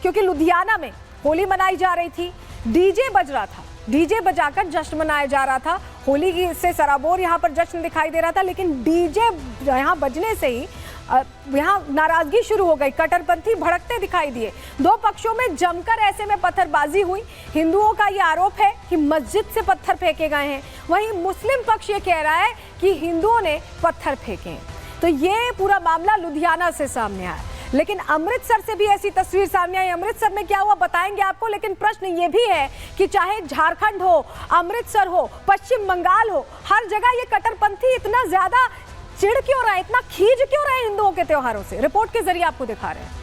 क्योंकि लुधियाना में होली मनाई जा रही थी, डीजे बज रहा था, डीजे बजाकर जश्न मनाया जा रहा था। होली की से सराबोर यहाँ पर जश्न दिखाई दे रहा था, लेकिन डीजे यहाँ बजने से ही यहाँ नाराजगी शुरू हो गई। कट्टरपंथी भड़कते दिखाई दिए। दो पक्षों में जमकर ऐसे में पत्थरबाजी हुई। हिंदुओं का ये आरोप है कि मस्जिद से पत्थर फेंके गए हैं, वहीं मुस्लिम पक्ष ये कह रहा है कि हिंदुओं ने पत्थर फेंके हैं। तो ये पूरा मामला लुधियाना से सामने आया, लेकिन अमृतसर से भी ऐसी तस्वीर सामने आई। अमृतसर में क्या हुआ बताएंगे आपको, लेकिन प्रश्न ये भी है कि चाहे झारखंड हो, अमृतसर हो, पश्चिम बंगाल हो, हर जगह ये कट्टरपंथी इतना ज्यादा चिढ़ क्यों रहा है, इतना खींच क्यों रहा है हिंदुओं के त्योहारों से। रिपोर्ट के जरिए आपको दिखा रहे हैं।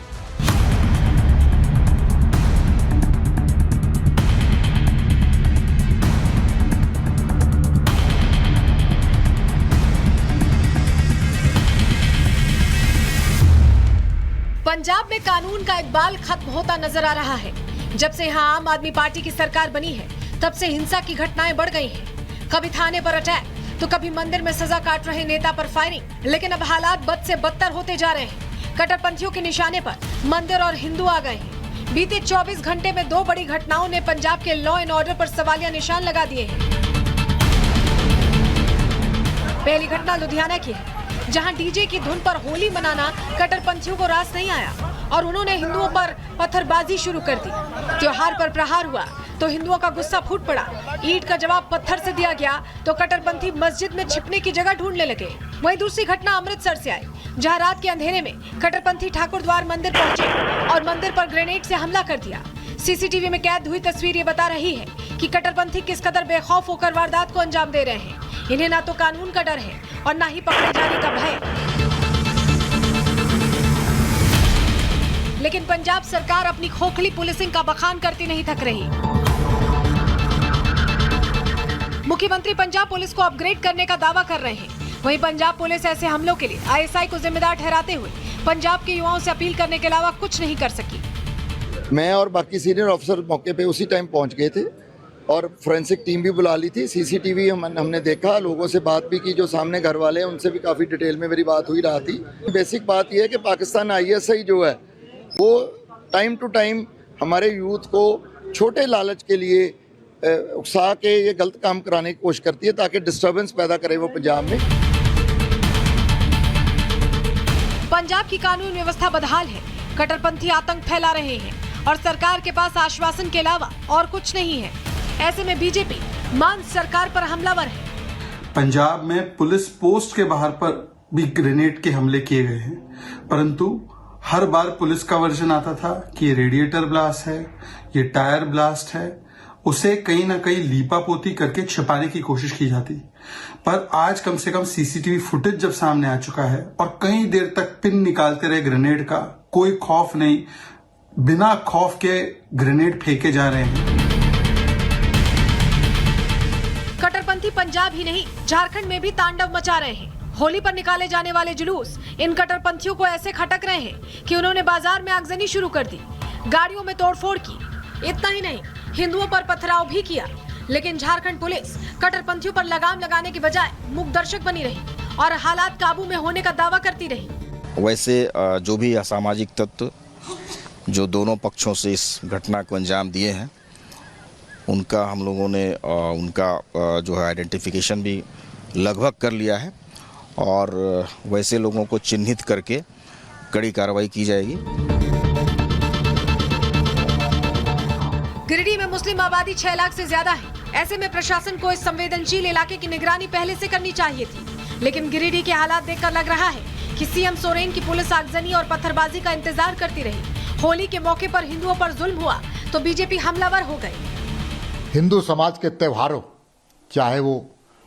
पंजाब में कानून का इकबाल खत्म होता नजर आ रहा है। जब से यहाँ आम आदमी पार्टी की सरकार बनी है, तब से हिंसा की घटनाएं बढ़ गई हैं। कभी थाने पर अटैक, तो कभी मंदिर में सजा काट रहे नेता पर फायरिंग। लेकिन अब हालात बद से बदतर होते जा रहे हैं। कट्टरपंथियों के निशाने पर मंदिर और हिंदू आ गए हैं। बीते 24 घंटे में 2 बड़ी घटनाओं ने पंजाब के लॉ एंड ऑर्डर पर सवालिया निशान लगा दिए हैं। पहली घटना लुधियाना की है, जहां डीजे की धुन पर होली मनाना कट्टरपंथियों को रास नहीं आया और उन्होंने हिंदुओं पर पत्थरबाजी शुरू कर दी। त्योहार पर प्रहार हुआ तो हिंदुओं का गुस्सा फूट पड़ा। ईंट का जवाब पत्थर से दिया गया तो कट्टरपंथी मस्जिद में छिपने की जगह ढूंढने लगे। वहीं दूसरी घटना अमृतसर से आई, जहां रात के अंधेरे में कट्टरपंथी ठाकुर द्वार मंदिर पहुंचे और मंदिर पर ग्रेनेड से हमला कर दिया। सीसीटीवी में कैद हुई तस्वीर ये बता रही है कि कट्टरपंथी किस कदर बेखौफ होकर वारदात को अंजाम दे रहे हैं। इन्हें ना तो कानून का डर है और ना ही पकड़े जाने का भय। लेकिन पंजाब सरकार अपनी खोखली पुलिसिंग का बखान करती नहीं थक रही। मुख्यमंत्री पंजाब पुलिस को अपग्रेड करने का दावा कर रहे हैं। वहीं पंजाब पुलिस ऐसे हमलों के लिए आईएसआई को जिम्मेदार ठहराते हुए पंजाब के युवाओं से अपील करने के अलावा कुछ नहीं कर सकी। मैं और बाकी सीनियर ऑफिसर मौके पे उसी टाइम पहुंच गए थे और फोरेंसिक टीम भी बुला ली थी। सीसीटीवी हमने देखा, लोगों से बात भी की, जो सामने घर वाले हैं उनसे भी काफ़ी डिटेल में मेरी बात हुई रहा थी। बेसिक बात यह है कि पाकिस्तान आईएसआई जो है वो टाइम टू टाइम हमारे यूथ को छोटे लालच के लिए उकसा के ये गलत काम कराने की कोशिश करती है ताकि डिस्टर्बेंस पैदा करे वो पंजाब में। पंजाब की कानून व्यवस्था बदहाल है, कट्टरपंथी आतंक फैला रहे हैं और सरकार के पास आश्वासन के अलावा और कुछ नहीं है। ऐसे में बीजेपी मान सरकार पर हमलावर है। पंजाब में पुलिस पोस्ट के बाहर पर भी ग्रेनेड के हमले किए गए हैं, परंतु हर बार पुलिस का वर्जन आता था कि ये रेडिएटर ब्लास्ट है, ये टायर ब्लास्ट है। उसे कहीं ना कहीं लीपापोती करके छिपाने की कोशिश की जाती। पर आज कम से कम सीसीटीवी फुटेज जब सामने आ चुका है और कई देर तक पिन निकालते रहे ग्रेनेड का, कोई खौफ नहीं, बिना खौफ के ग्रेनेड फेंके जा रहे हैं। कट्टरपंथी पंजाब ही नहीं, झारखंड में भी तांडव मचा रहे हैं। होली पर निकाले जाने वाले जुलूस इन कट्टरपंथियों को ऐसे खटक रहे हैं कि उन्होंने बाजार में आगजनी शुरू कर दी, गाड़ियों में तोड़फोड़ की। इतना ही नहीं, हिंदुओं पर पथराव भी किया। लेकिन झारखंड पुलिस कट्टरपंथियों पर लगाम लगाने की बजाय मूक दर्शक बनी रही और हालात काबू में होने का दावा करती रही। वैसे जो भी असामाजिक तत्व जो दोनों पक्षों से इस घटना को अंजाम दिए हैं, उनका हम लोगों ने उनका जो है आइडेंटिफिकेशन भी लगभग कर लिया है और वैसे लोगों को चिन्हित करके कड़ी कार्रवाई की जाएगी। गिरिडीह में मुस्लिम आबादी 6 लाख से ज्यादा है। ऐसे में प्रशासन को इस संवेदनशील इलाके की निगरानी पहले से करनी चाहिए थी। लेकिन गिरिडीह के हालात देखकर लग रहा है कि सीएम सोरेन की पुलिस आगजनी और पत्थरबाजी का इंतजार करती रही। होली के मौके पर हिंदुओं पर जुल्म हुआ तो बीजेपी हमलावर हो गई। हिंदू समाज के त्योहारों, चाहे वो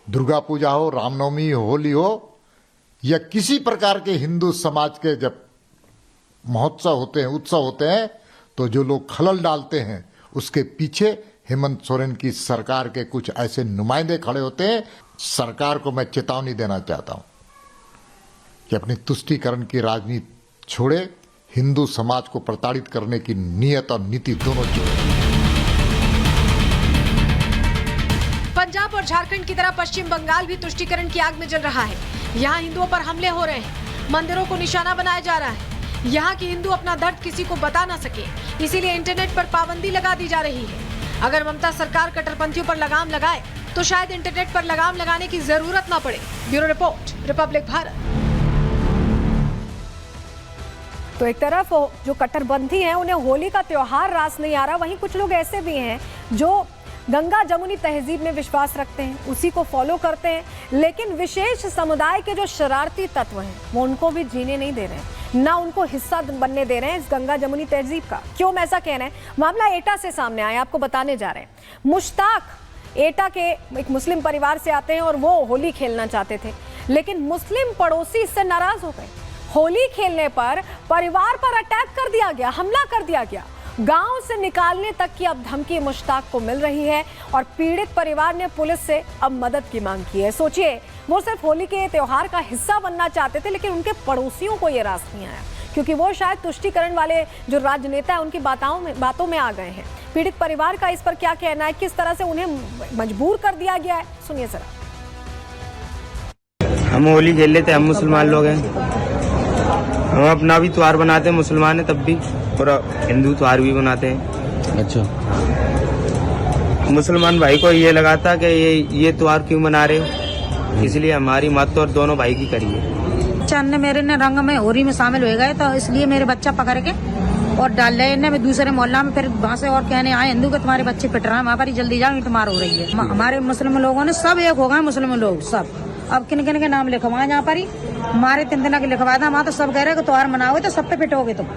दुर्गा पूजा हो, रामनवमी हो, होली हो, या किसी प्रकार के हिंदू समाज के जब महोत्सव होते हैं, उत्सव होते हैं, तो जो लोग खलल डालते हैं उसके पीछे हेमंत सोरेन की सरकार के कुछ ऐसे नुमाइंदे खड़े होते हैं। सरकार को मैं चेतावनी देना चाहता हूं कि अपनी तुष्टीकरण की राजनीति छोड़े, हिंदू समाज को प्रताड़ित करने की नीयत और नीति दोनों छोड़े। पंजाब और झारखंड की तरह पश्चिम बंगाल भी तुष्टीकरण की आग में जल रहा है। यहाँ हिंदुओं पर हमले हो रहे हैं, मंदिरों को निशाना बनाया जा रहा है। यहाँ के हिंदू अपना दर्द किसी को बता ना सके, इसीलिए इंटरनेट पर पाबंदी लगा दी जा रही है। अगर ममता सरकार कट्टरपंथियों पर लगाम लगाए तो शायद इंटरनेट पर लगाम लगाने की जरूरत ना पड़े। Bureau report, Republic Bharat. तो एक तरफ जो कट्टरपंथी हैं उन्हें होली का त्योहार रास नहीं आ रहा, वहीं कुछ लोग ऐसे भी हैं जो गंगा जमुनी तहजीब में विश्वास रखते हैं, उसी को फॉलो करते हैं, लेकिन विशेष समुदाय के जो शरारती तत्व हैं वो उनको भी जीने नहीं दे रहे हैं, ना उनको हिस्सा बनने दे रहे हैं इस गंगा जमुनी तहजीब का। क्यों हम ऐसा कह रहे हैं? मामला एटा से सामने आया, आपको बताने जा रहे हैं। मुश्ताक एटा के एक मुस्लिम परिवार से आते हैं और वो होली खेलना चाहते थे, लेकिन मुस्लिम पड़ोसी इससे नाराज हो गए। होली खेलने पर परिवार पर अटैक कर दिया गया, हमला कर दिया गया। गांव से निकालने तक की अब धमकी मुश्ताक को मिल रही है और पीड़ित परिवार ने पुलिस से अब मदद की मांग की है। सोचिए, वो सिर्फ होली के त्योहार का हिस्सा बनना चाहते थे, लेकिन उनके पड़ोसियों को ये रास नहीं आया, क्योंकि वो शायद तुष्टीकरण वाले जो राजनेता है उनकी बातों में आ गए हैं। पीड़ित परिवार का इस पर क्या कहना है, किस तरह से उन्हें मजबूर कर दिया गया है, सुनिए जरा। हम होली खेल लेते, हम मुसलमान लोग हैं, हम अपना भी त्योहार बनाते हैं, मुसलमान है तब भी, और हिंदू त्योहार भी बनाते हैं। अच्छा, मुसलमान भाई को ये लगा था कि ये त्योहार क्यों मना रहे हो, इसलिए हमारी मत और दोनों भाई की करिए। चंद मेरे ने रंग में होली में शामिल हो गए, तो इसलिए मेरे बच्चा पकड़ के और डाल रहे हैं। मैं दूसरे मोहल्ला में फिर वहाँ से और कहने आए हिंदू के तुम्हारे बच्चे पिट रहे हैं, वहाँ पर ही जल्दी जाओ, तुम्हार हो रही है। हमारे मुस्लिम लोगों ने सब एक हो गए, मुस्लिम लोग सब। अब किन किन के नाम लिखवाए यहाँ पर ही, हमारे 3 दिन के लिखवाया था, वहाँ तो सब कह रहे कि त्योहार मनाओगे तो सब पे पिटोगे तुम।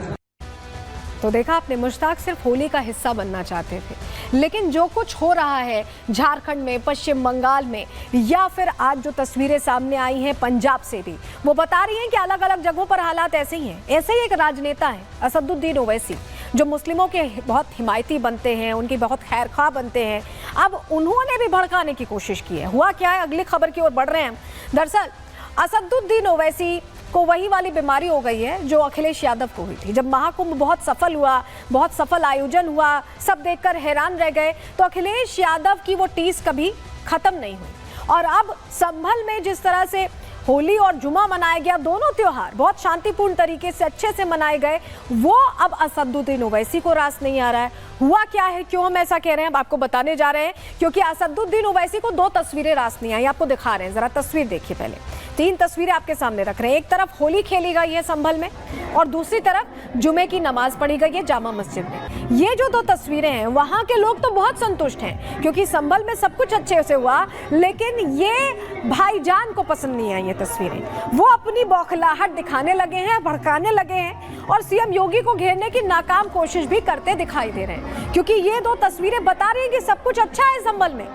तो देखा आपने, मुश्ताक सिर्फ होली का हिस्सा बनना चाहते थे, लेकिन जो कुछ हो रहा है झारखंड में, पश्चिम बंगाल में, या फिर आज जो तस्वीरें सामने आई हैं पंजाब से भी, वो बता रही हैं कि अलग अलग जगहों पर हालात ऐसे ही हैं। ऐसे ही एक राजनेता है असदुद्दीन ओवैसी, जो मुस्लिमों के बहुत हिमायती बनते हैं, उनकी बहुत खैरख्वाह बनते हैं। अब उन्होंने भी भड़काने की कोशिश की है। हुआ क्या है, अगली खबर की ओर बढ़ रहे हैं हम। दरअसल असदुद्दीन ओवैसी को वही वाली बीमारी हो गई है जो अखिलेश यादव को हुई थी। जब महाकुंभ बहुत सफल हुआ, बहुत सफल आयोजन हुआ, सब देखकर हैरान रह गए, तो अखिलेश यादव की वो टीस कभी खत्म नहीं हुई। और अब संभल में जिस तरह से होली और जुमा मनाया गया, दोनों त्योहार बहुत शांतिपूर्ण तरीके से अच्छे से मनाए गए, वो अब असदुद्दीन ओवैसी को रास नहीं आ रहा है। हुआ क्या है, क्यों हम ऐसा कह रहे हैं, अब आपको बताने जा रहे हैं। क्योंकि असदुद्दीन ओवैसी को 2 तस्वीरें रास नहीं आई, आपको दिखा रहे हैं, जरा तस्वीर देखिए। पहले 3 तस्वीरें आपके सामने रख रहे हैं। एक तरफ होली खेली गई है संभल में, और दूसरी तरफ जुमे की नमाज पढ़ी गई है जामा मस्जिद में। ये जो 2 तस्वीरें हैं, वहां के लोग तो बहुत संतुष्ट हैं, क्योंकि संभल में सब कुछ अच्छे से हुआ, लेकिन ये भाईजान को पसंद नहीं आई ये तस्वीरें। वो अपनी बौखलाहट दिखाने लगे हैं, भड़काने लगे हैं, और सीएम योगी को घेरने की नाकाम कोशिश भी करते दिखाई दे रहे हैं, क्योंकि ये 2 तस्वीरें बता रही हैं कि सब कुछ अच्छा है संभल में।